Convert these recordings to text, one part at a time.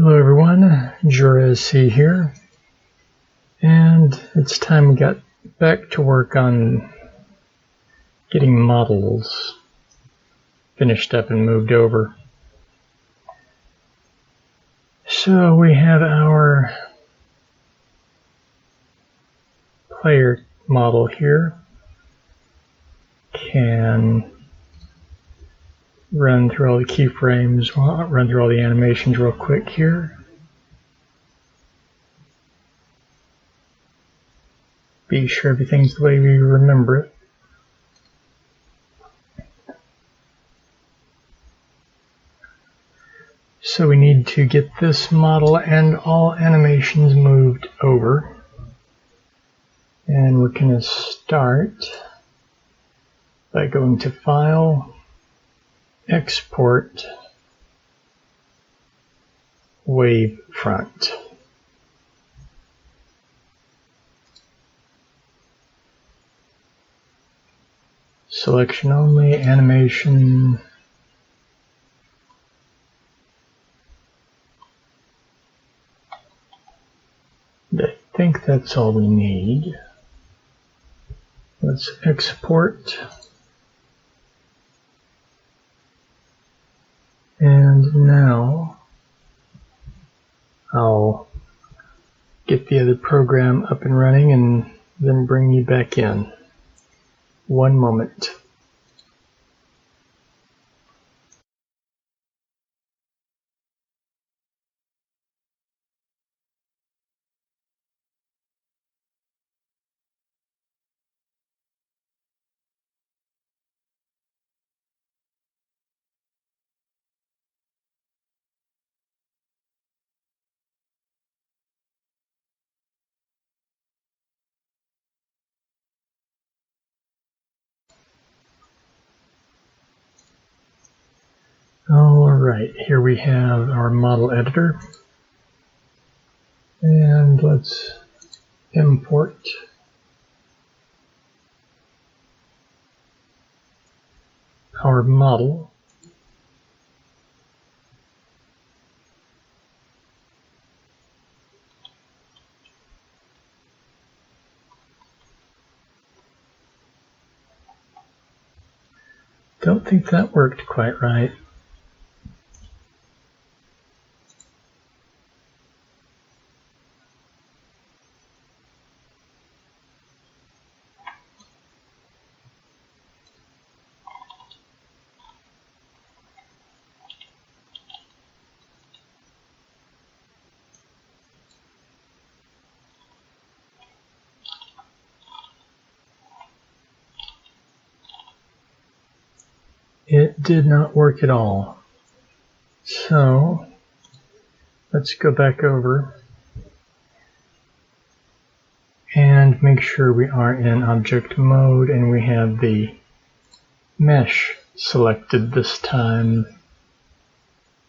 Hello everyone, JoRaSe here, and it's time we got back to work on getting models finished up and moved over. So we have our player model here, can run through all the keyframes, run through all the animations real quick here. Be sure everything's the way we remember it. So we need to get this model and all animations moved over. And we're going to start by going to File, Export, Wavefront. Selection only, animation. I think that's all we need. Let's export. And now I'll get the other program up and running and then bring you back in. One moment. Alright, here we have our model editor, and let's import our model. Don't think that worked quite right. It did not work at all. So let's go back over and make sure we are in object mode and we have the mesh selected this time.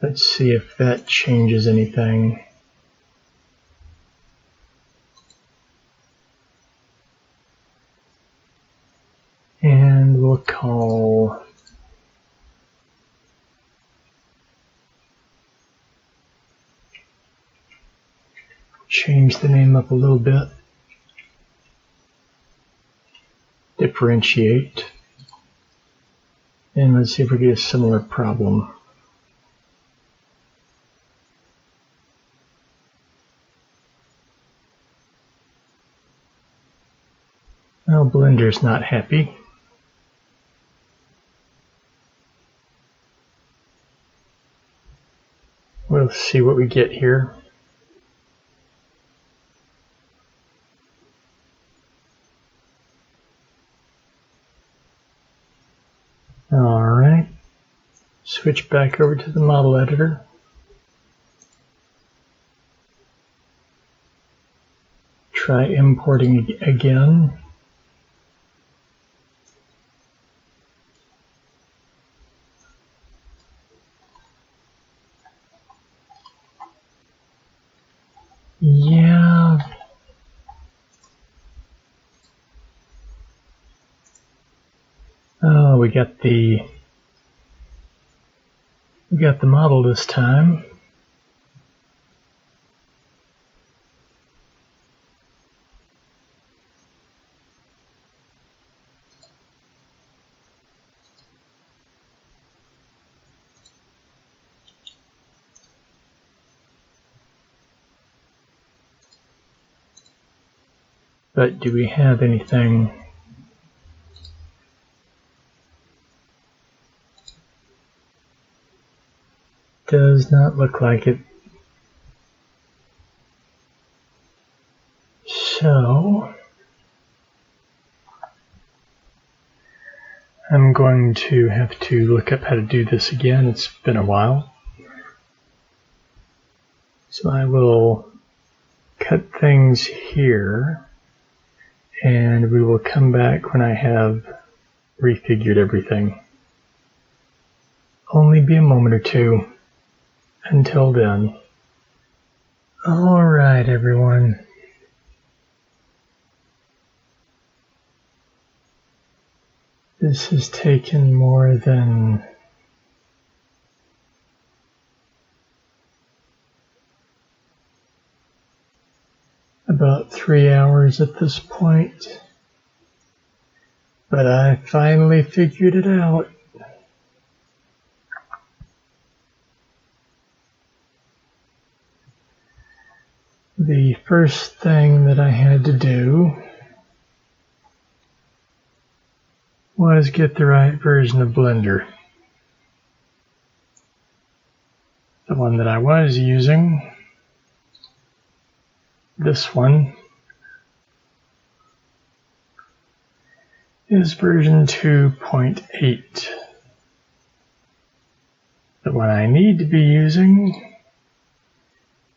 Let's see if that changes anything. And we'll call change the name up a little bit. Differentiate. And let's see if we get a similar problem. Well, Blender's not happy. We'll see what we get here. Alright, switch back over to the model editor. Try importing again. Yeah. Oh, we got the model this time. But do we have anything? Does not look like it. So I'm going to have to look up how to do this again. It's been a while. So I will cut things here, and we will come back when I have refigured everything. Only be a moment or two. Until then. All right, everyone. This has taken more than about 3 hours at this point, but I finally figured it out. The first thing that I had to do was get the right version of Blender. The one that I was using, this one, is version 2.8. The one I need to be using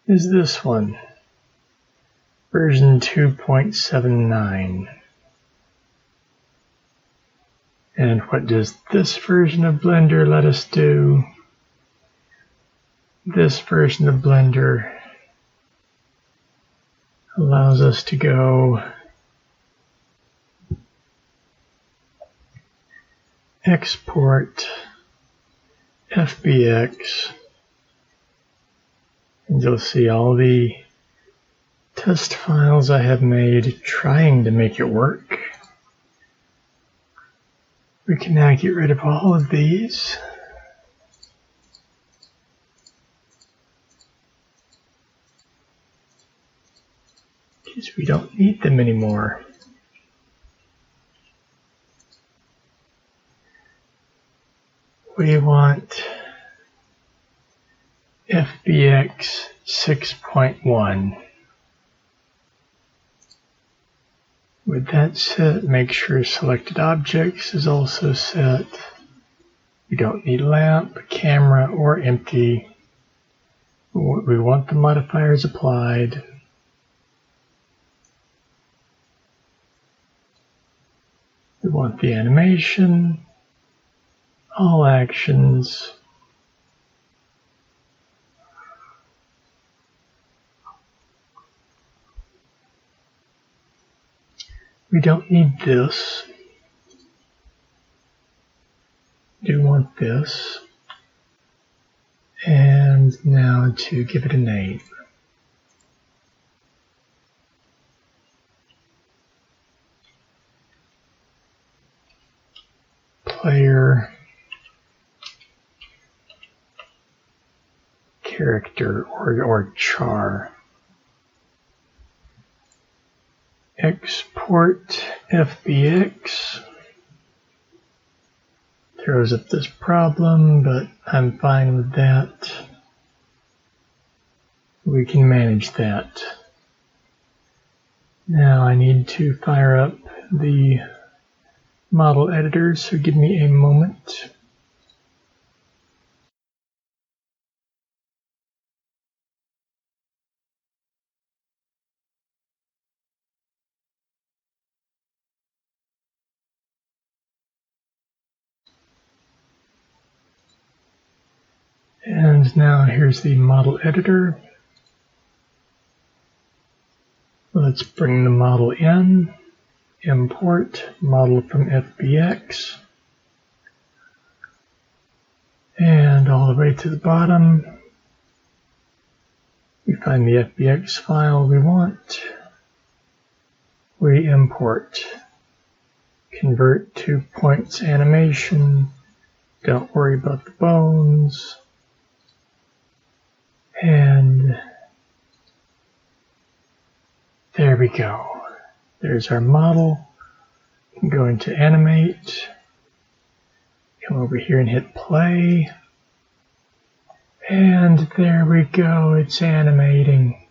is this one, version 2.79. And what does this version of Blender let us do? This version of Blender allows us to go export FBX, and you'll see all the test files I have made trying to make it work. We can now get rid of all of these. Because we don't need them anymore. We want FBX 6.1. With that set, make sure selected objects is also set. We don't need lamp, camera, or empty. We want the modifiers applied. We want the animation, all actions, we don't need this. We do want this. And now to give it a name. Player character or char. Export FBX. Throws up this problem, but I'm fine with that. We can manage that. Now I need to fire up the model editor, so give me a moment. And now here's the model editor. Let's bring the model in, import model from FBX, and all the way to the bottom, we find the FBX file we want, we import, convert to points animation, don't worry about the bones, and there we go. There's our model. We can go into animate, come over here and hit play. And there we go, it's animating.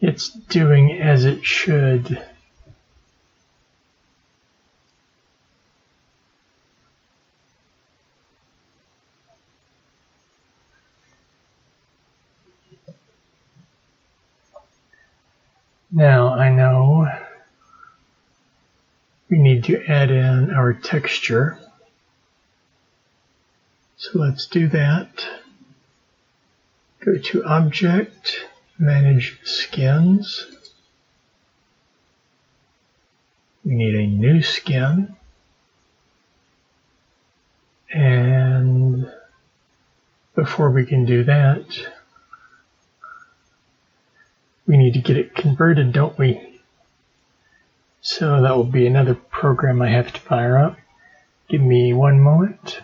It's doing as it should. Now I know we need to add in our texture. So let's do that. Go to Object, Manage Skins. We need a new skin. And before we can do that, we need to get it converted, don't we? So that will be another program I have to fire up. Give me one moment.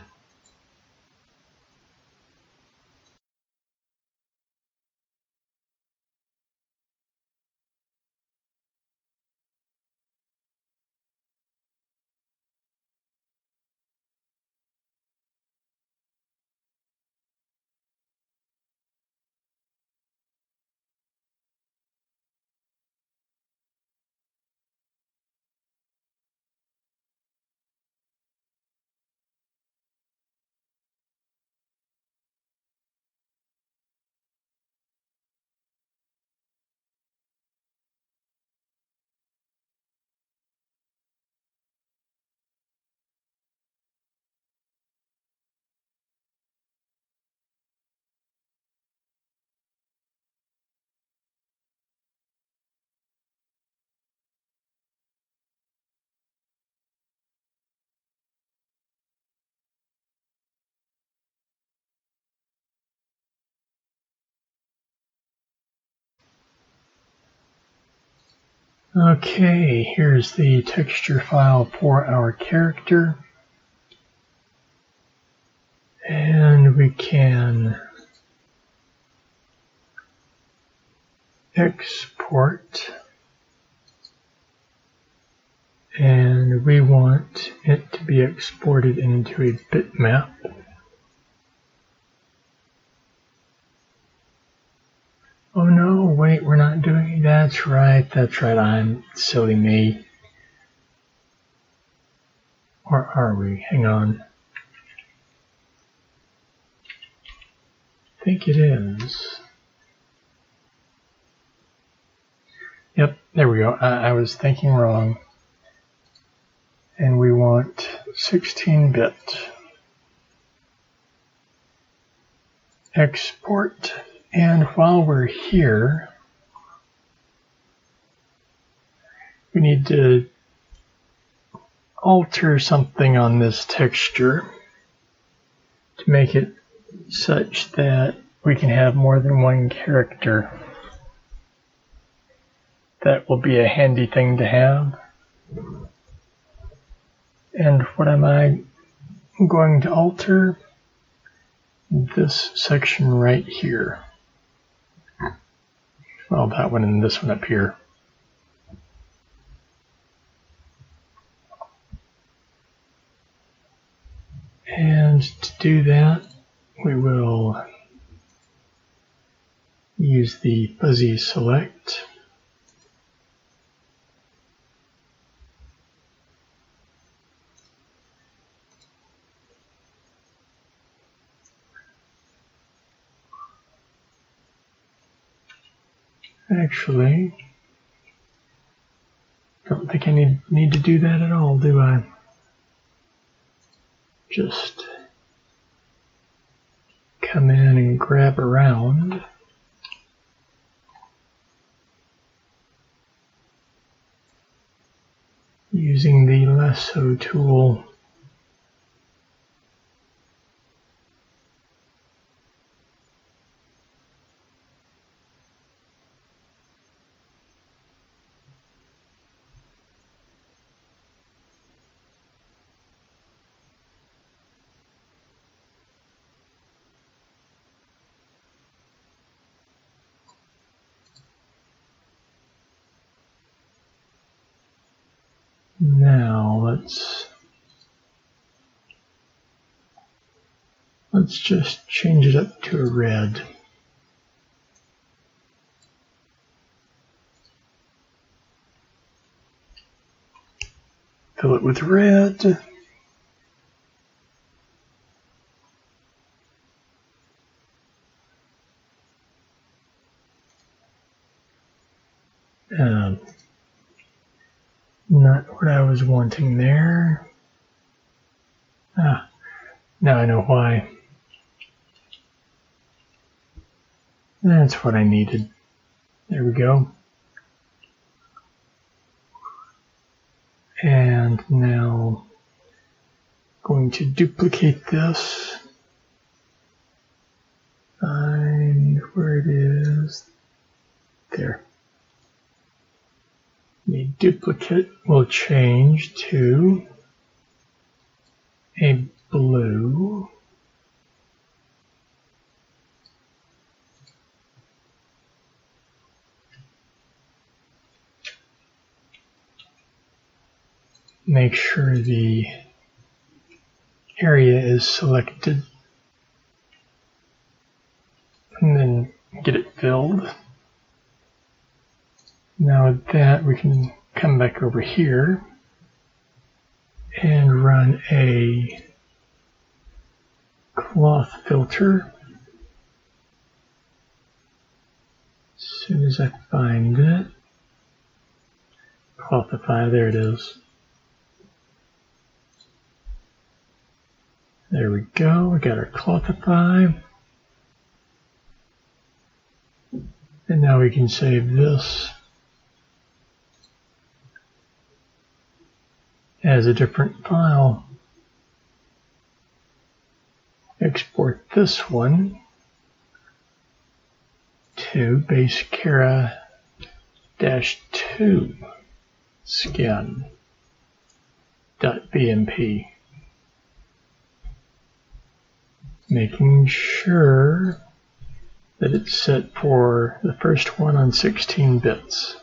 Okay, here's the texture file for our character. And we can export. And we want it to be exported into a bitmap. Oh no, wait, we're not doing, that's right, I'm silly me. Or are we? Hang on. I think it is. Yep, there we go. I was thinking wrong. And we want 16-bit. Export. And while we're here, we need to alter something on this texture to make it such that we can have more than one character. That will be a handy thing to have. And what am I going to alter? This section right here. Well, that one and this one up here. And to do that, we will use the fuzzy select. Actually, don't think I need to do that at all, do I? Just come in and grab around. Using the lasso tool. Now let's just change it up to a red. Fill it with red. Not what I was wanting there. Ah, now I know why. That's what I needed. There we go. And now going to duplicate this. Find where it is. There. The duplicate will change to a blue. Make sure the area is selected and then get it filled. Now with that, we can come back over here and run a cloth filter. As soon as I find it, clothify, there it is. There we go, we got our clothify. And now we can save this as a different file. Export this one to base Kara-2 skin.bmp. Making sure that it's set for the first one on 16 bits.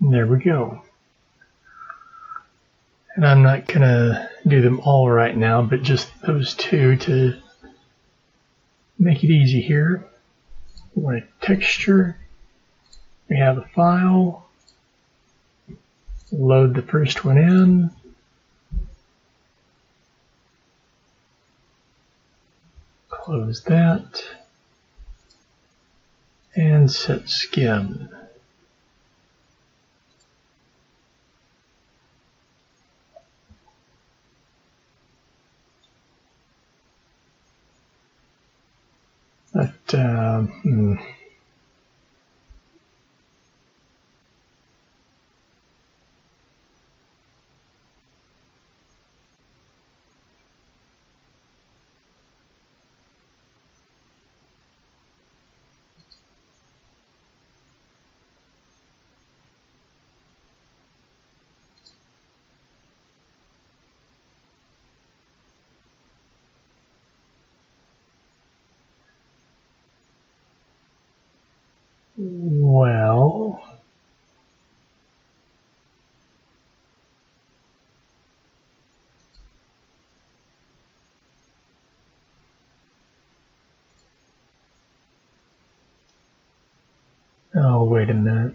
And there we go. And I'm not going to do them all right now, but just those two to make it easy here. We want a texture. We have a file. Load the first one in. Close that. And set skin. Well, oh, wait a minute.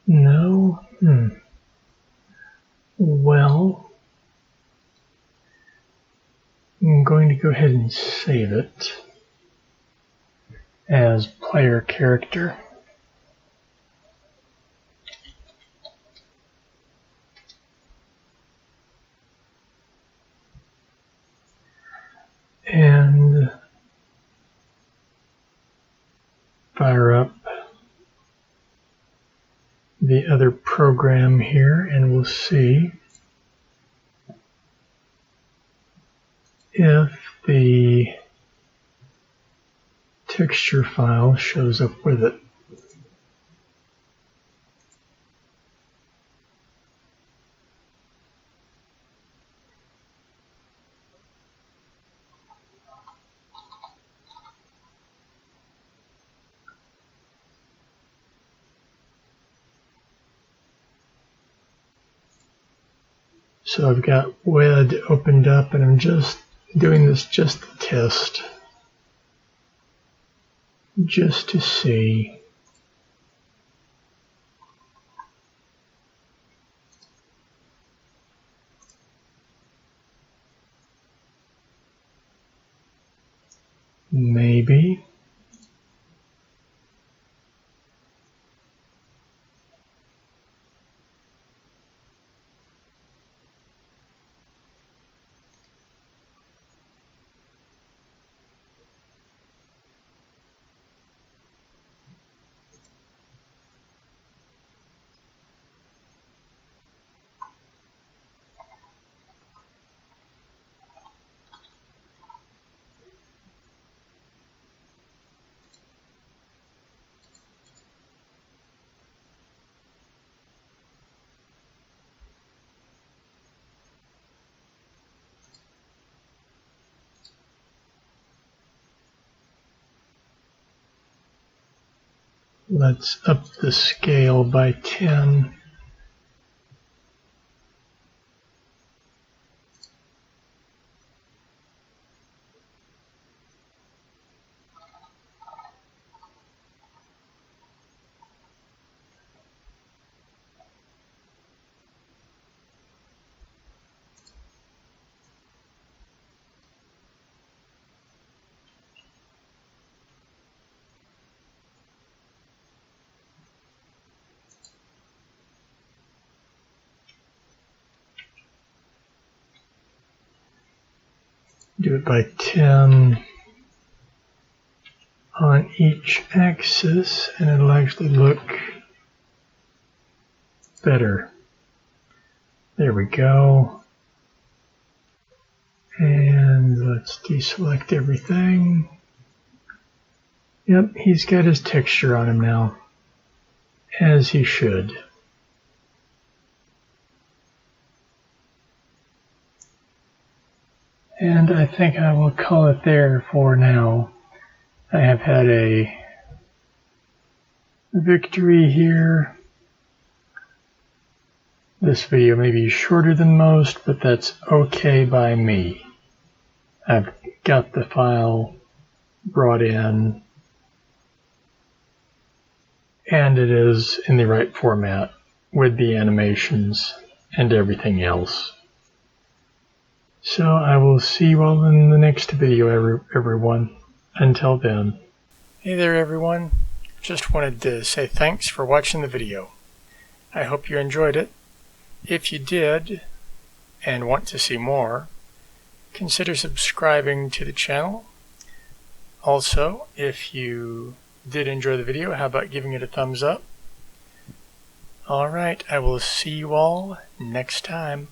No? Well, I'm going to go ahead and save it as player character. And fire up the other program here, and we'll see if the texture file shows up with it. So I've got WED opened up and I'm just doing this just to test, just to see. Maybe. Let's up the scale by 10. Do it by 10 on each axis, and it'll actually look better. There we go. And let's deselect everything. Yep, he's got his texture on him now, as he should. And I think I will call it there for now. I have had a victory here. This video may be shorter than most, but that's okay by me. I've got the file brought in, and it is in the right format with the animations and everything else. So I will see you all in the next video, everyone. Until then. Hey there, everyone. Just wanted to say thanks for watching the video. I hope you enjoyed it. If you did, and want to see more, consider subscribing to the channel. Also, if you did enjoy the video, how about giving it a thumbs up? Alright, I will see you all next time.